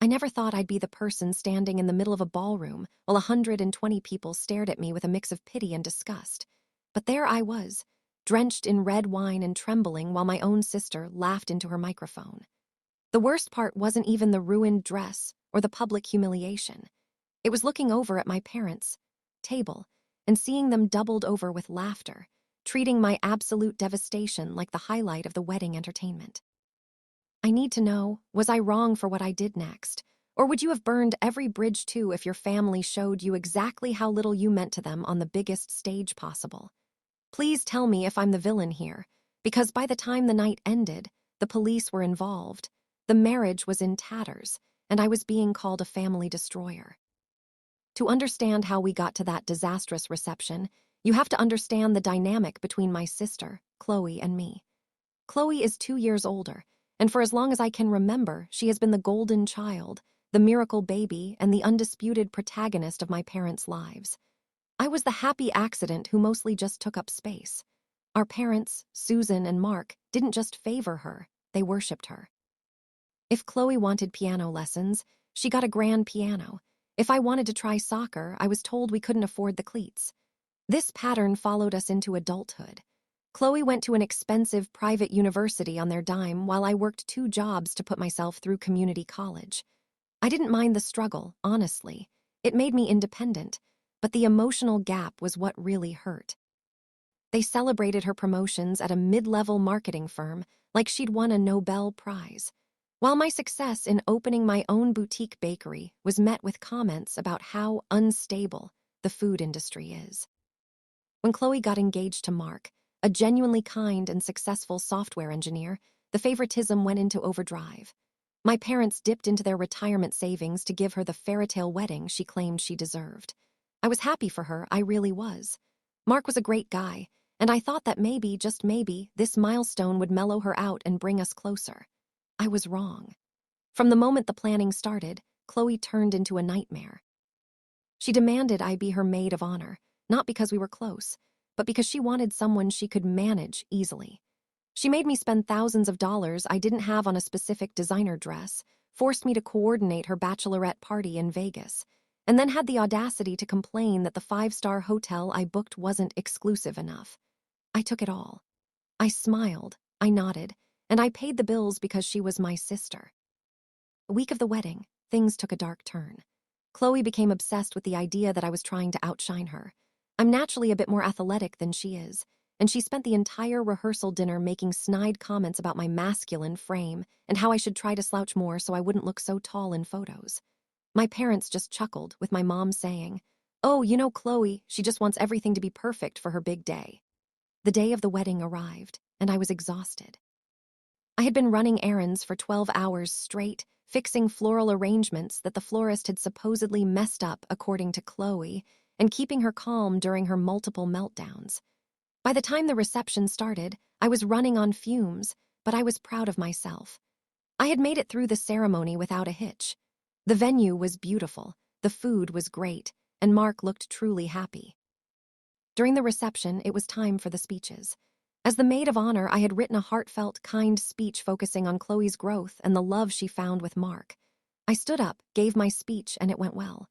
I never thought I'd be the person standing in the middle of a ballroom while 120 people stared at me with a mix of pity and disgust. But there I was, drenched in red wine and trembling while my own sister laughed into her microphone. The worst part wasn't even the ruined dress or the public humiliation. It was looking over at my parents' table and seeing them doubled over with laughter, treating my absolute devastation like the highlight of the wedding entertainment. I need to know, was I wrong for what I did next? Or would you have burned every bridge too if your family showed you exactly how little you meant to them on the biggest stage possible? Please tell me if I'm the villain here, because by the time the night ended, the police were involved, the marriage was in tatters, and I was being called a family destroyer. To understand how we got to that disastrous reception, you have to understand the dynamic between my sister, Chloe, and me. Chloe is 2 years older, and for as long as I can remember, she has been the golden child, the miracle baby, and the undisputed protagonist of my parents' lives. I was the happy accident who mostly just took up space. Our parents, Susan and Mark, didn't just favor her, they worshipped her. If Chloe wanted piano lessons, she got a grand piano. If I wanted to try soccer, I was told we couldn't afford the cleats. This pattern followed us into adulthood. Chloe went to an expensive private university on their dime while I worked 2 jobs to put myself through community college. I didn't mind the struggle, honestly. It made me independent, but the emotional gap was what really hurt. They celebrated her promotions at a mid-level marketing firm like she'd won a Nobel Prize, while my success in opening my own boutique bakery was met with comments about how unstable the food industry is. When Chloe got engaged to Mark, a genuinely kind and successful software engineer, the favoritism went into overdrive. My parents dipped into their retirement savings to give her the fairytale wedding she claimed she deserved. I was happy for her, I really was. Mark was a great guy, and I thought that maybe, just maybe, this milestone would mellow her out and bring us closer. I was wrong. From the moment the planning started, Chloe turned into a nightmare. She demanded I be her maid of honor, not because we were close, but because she wanted someone she could manage easily. She made me spend thousands of dollars I didn't have on a specific designer dress, forced me to coordinate her bachelorette party in Vegas, and then had the audacity to complain that the 5-star hotel I booked wasn't exclusive enough. I took it all. I smiled, I nodded, and I paid the bills because she was my sister. The week of the wedding, things took a dark turn. Chloe became obsessed with the idea that I was trying to outshine her. I'm naturally a bit more athletic than she is, and she spent the entire rehearsal dinner making snide comments about my masculine frame and how I should try to slouch more so I wouldn't look so tall in photos. My parents just chuckled, with my mom saying, "Oh, you know Chloe, she just wants everything to be perfect for her big day." The day of the wedding arrived, and I was exhausted. I had been running errands for 12 hours straight, fixing floral arrangements that the florist had supposedly messed up according to Chloe, and keeping her calm during her multiple meltdowns. By the time the reception started, I was running on fumes, but I was proud of myself. I had made it through the ceremony without a hitch. The venue was beautiful, the food was great, and Mark looked truly happy. During the reception, it was time for the speeches. As the maid of honor, I had written a heartfelt, kind speech focusing on Chloe's growth and the love she found with Mark. I stood up, gave my speech, and it went well.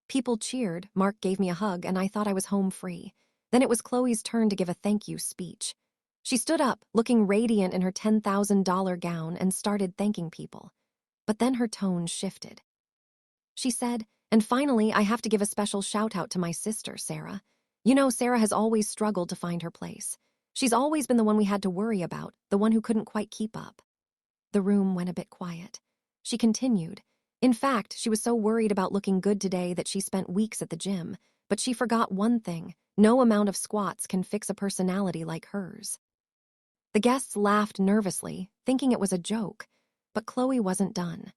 People cheered, Mark gave me a hug, and I thought I was home free. Then it was Chloe's turn to give a thank you speech. She stood up, looking radiant in her $10,000 gown, and started thanking people. But then her tone shifted. She said, "And finally, I have to give a special shout-out to my sister, Sarah. You know, Sarah has always struggled to find her place. She's always been the one we had to worry about, the one who couldn't quite keep up." The room went a bit quiet. She continued. In fact, she was so worried about looking good today that she spent weeks at the gym, but she forgot one thing: no amount of squats can fix a personality like hers. The guests laughed nervously, thinking it was a joke, but Chloe wasn't done.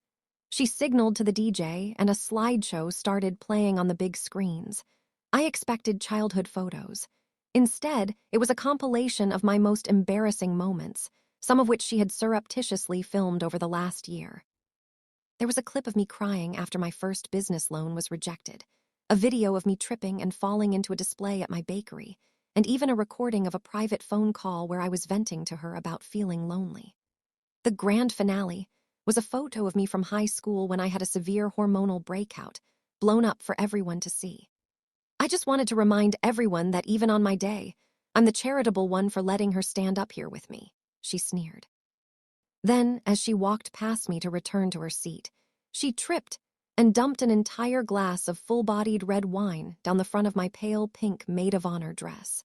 She signaled to the DJ, and a slideshow started playing on the big screens. I expected childhood photos. Instead, it was a compilation of my most embarrassing moments, some of which she had surreptitiously filmed over the last year. There was a clip of me crying after my first business loan was rejected, a video of me tripping and falling into a display at my bakery, and even a recording of a private phone call where I was venting to her about feeling lonely. The grand finale, was a photo of me from high school when I had a severe hormonal breakout, blown up for everyone to see. I just wanted to remind everyone that even on my day, I'm the charitable one for letting her stand up here with me, she sneered. Then, as she walked past me to return to her seat, she tripped and dumped an entire glass of full-bodied red wine down the front of my pale pink maid of honor dress.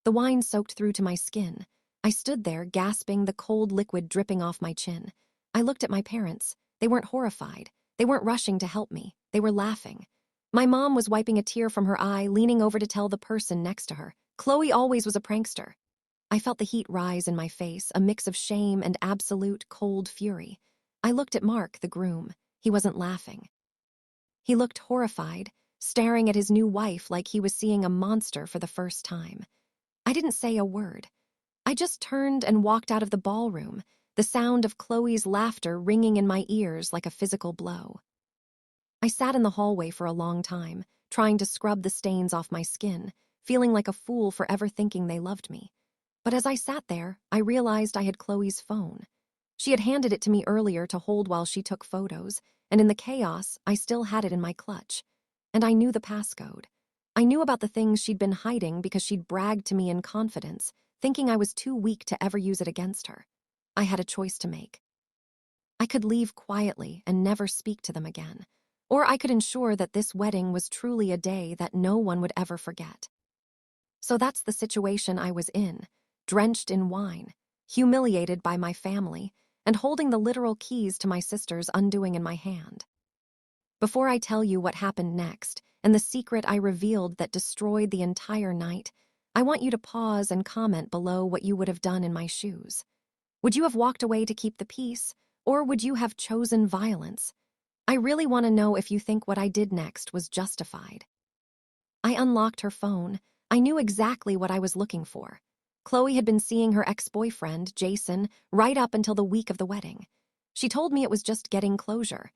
The wine soaked through to my skin. I stood there, gasping, the cold liquid dripping off my chin. I looked at my parents. They weren't horrified. They weren't rushing to help me. They were laughing. My mom was wiping a tear from her eye, leaning over to tell the person next to her, "Chloe always was a prankster." I felt the heat rise in my face, a mix of shame and absolute cold fury. I looked at Mark, the groom. He wasn't laughing. He looked horrified, staring at his new wife like he was seeing a monster for the first time. I didn't say a word. I just turned and walked out of the ballroom, the sound of Chloe's laughter ringing in my ears like a physical blow. I sat in the hallway for a long time, trying to scrub the stains off my skin, feeling like a fool for ever thinking they loved me. But as I sat there, I realized I had Chloe's phone. She had handed it to me earlier to hold while she took photos, and in the chaos, I still had it in my clutch. And I knew the passcode. I knew about the things she'd been hiding because she'd bragged to me in confidence, thinking I was too weak to ever use it against her. I had a choice to make. I could leave quietly and never speak to them again, or I could ensure that this wedding was truly a day that no one would ever forget. So that's the situation I was in, drenched in wine, humiliated by my family, and holding the literal keys to my sister's undoing in my hand. Before I tell you what happened next, and the secret I revealed that destroyed the entire night, I want you to pause and comment below what you would have done in my shoes. Would you have walked away to keep the peace, or would you have chosen violence? I really want to know if you think what I did next was justified. I unlocked her phone. I knew exactly what I was looking for. Chloe had been seeing her ex-boyfriend, Jason, right up until the week of the wedding. She told me it was just getting closure,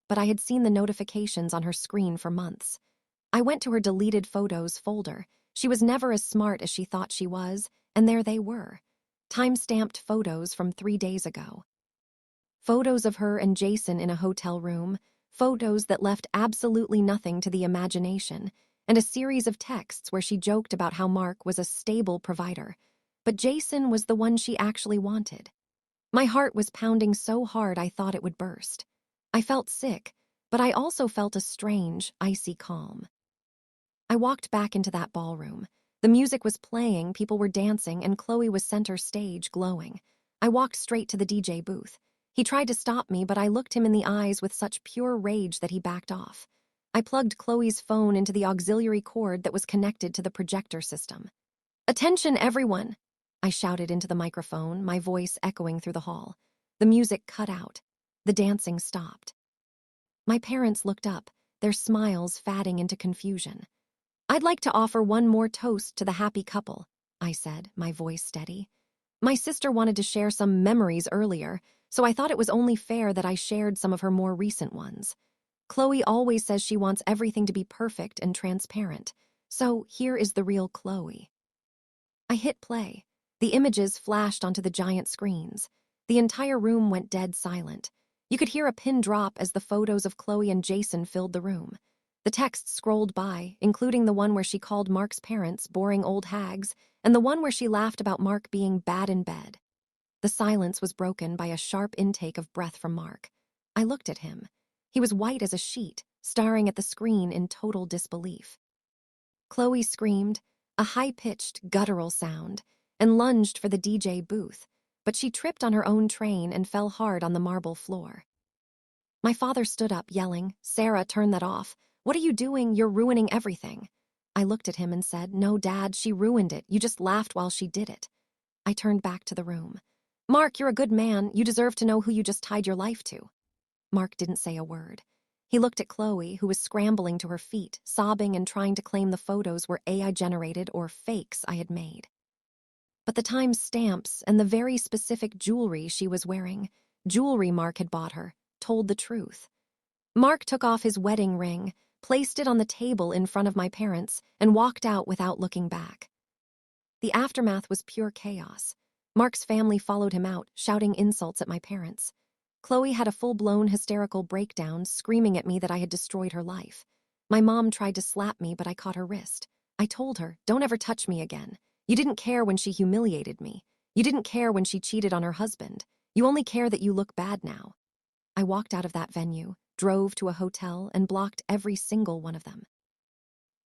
but I had seen the notifications on her screen for months. I went to her deleted photos folder. She was never as smart as she thought she was, and there they were. Time-stamped photos from 3 days ago. Photos of her and Jason in a hotel room, photos that left absolutely nothing to the imagination, and a series of texts where she joked about how Mark was a stable provider, but Jason was the one she actually wanted. My heart was pounding so hard I thought it would burst. I felt sick, but I also felt a strange, icy calm. I walked back into that ballroom. The music was playing, people were dancing, and Chloe was center stage, glowing. I walked straight to the DJ booth. He tried to stop me, but I looked him in the eyes with such pure rage that he backed off. I plugged Chloe's phone into the auxiliary cord that was connected to the projector system. "Attention, everyone!" I shouted into the microphone, my voice echoing through the hall. The music cut out. The dancing stopped. My parents looked up, their smiles fading into confusion. "I'd like to offer one more toast to the happy couple," I said, my voice steady. "My sister wanted to share some memories earlier, so I thought it was only fair that I shared some of her more recent ones. Chloe always says she wants everything to be perfect and transparent, so here is the real Chloe." I hit play. The images flashed onto the giant screens. The entire room went dead silent. You could hear a pin drop as the photos of Chloe and Jason filled the room. The text scrolled by, including the one where she called Mark's parents boring old hags, and the one where she laughed about Mark being bad in bed. The silence was broken by a sharp intake of breath from Mark. I looked at him. He was white as a sheet, staring at the screen in total disbelief. Chloe screamed, a high-pitched, guttural sound, and lunged for the DJ booth, but she tripped on her own train and fell hard on the marble floor. My father stood up, yelling, "Sarah, turn that off. What are you doing? You're ruining everything." I looked at him and said, "No, Dad, she ruined it. You just laughed while she did it." I turned back to the room. "Mark, you're a good man. You deserve to know who you just tied your life to." Mark didn't say a word. He looked at Chloe, who was scrambling to her feet, sobbing and trying to claim the photos were AI-generated or fakes I had made. But the time stamps and the very specific jewelry she was wearing, jewelry Mark had bought her, told the truth. Mark took off his wedding ring, placed it on the table in front of my parents, and walked out without looking back. The aftermath was pure chaos. Mark's family followed him out, shouting insults at my parents. Chloe had a full-blown hysterical breakdown, screaming at me that I had destroyed her life. My mom tried to slap me, but I caught her wrist. I told her, "Don't ever touch me again. You didn't care when she humiliated me. You didn't care when she cheated on her husband. You only care that you look bad now." I walked out of that venue, drove to a hotel, and blocked every single one of them.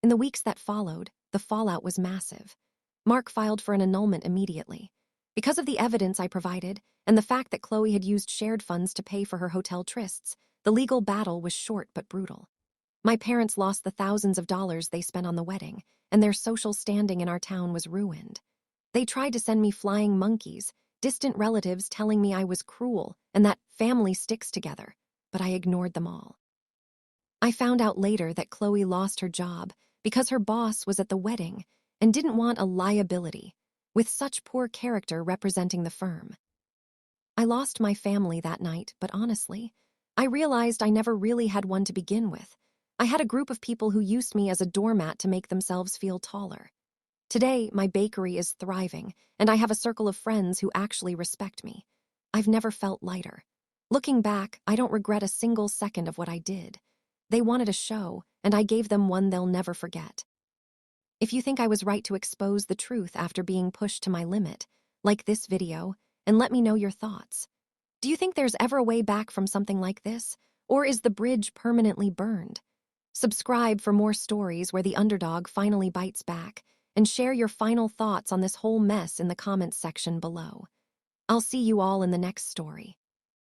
In the weeks that followed, the fallout was massive. Mark filed for an annulment immediately. Because of the evidence I provided, and the fact that Chloe had used shared funds to pay for her hotel trysts, the legal battle was short but brutal. My parents lost the thousands of dollars they spent on the wedding, and their social standing in our town was ruined. They tried to send me flying monkeys, distant relatives telling me I was cruel and that family sticks together, but I ignored them all. I found out later that Chloe lost her job because her boss was at the wedding and didn't want a liability, with such poor character representing the firm. I lost my family that night, but honestly, I realized I never really had one to begin with. I had a group of people who used me as a doormat to make themselves feel taller. Today, my bakery is thriving, and I have a circle of friends who actually respect me. I've never felt lighter. Looking back, I don't regret a single second of what I did. They wanted a show, and I gave them one they'll never forget. If you think I was right to expose the truth after being pushed to my limit, like this video, and let me know your thoughts. Do you think there's ever a way back from something like this, or is the bridge permanently burned? Subscribe for more stories where the underdog finally bites back, and share your final thoughts on this whole mess in the comments section below. I'll see you all in the next story.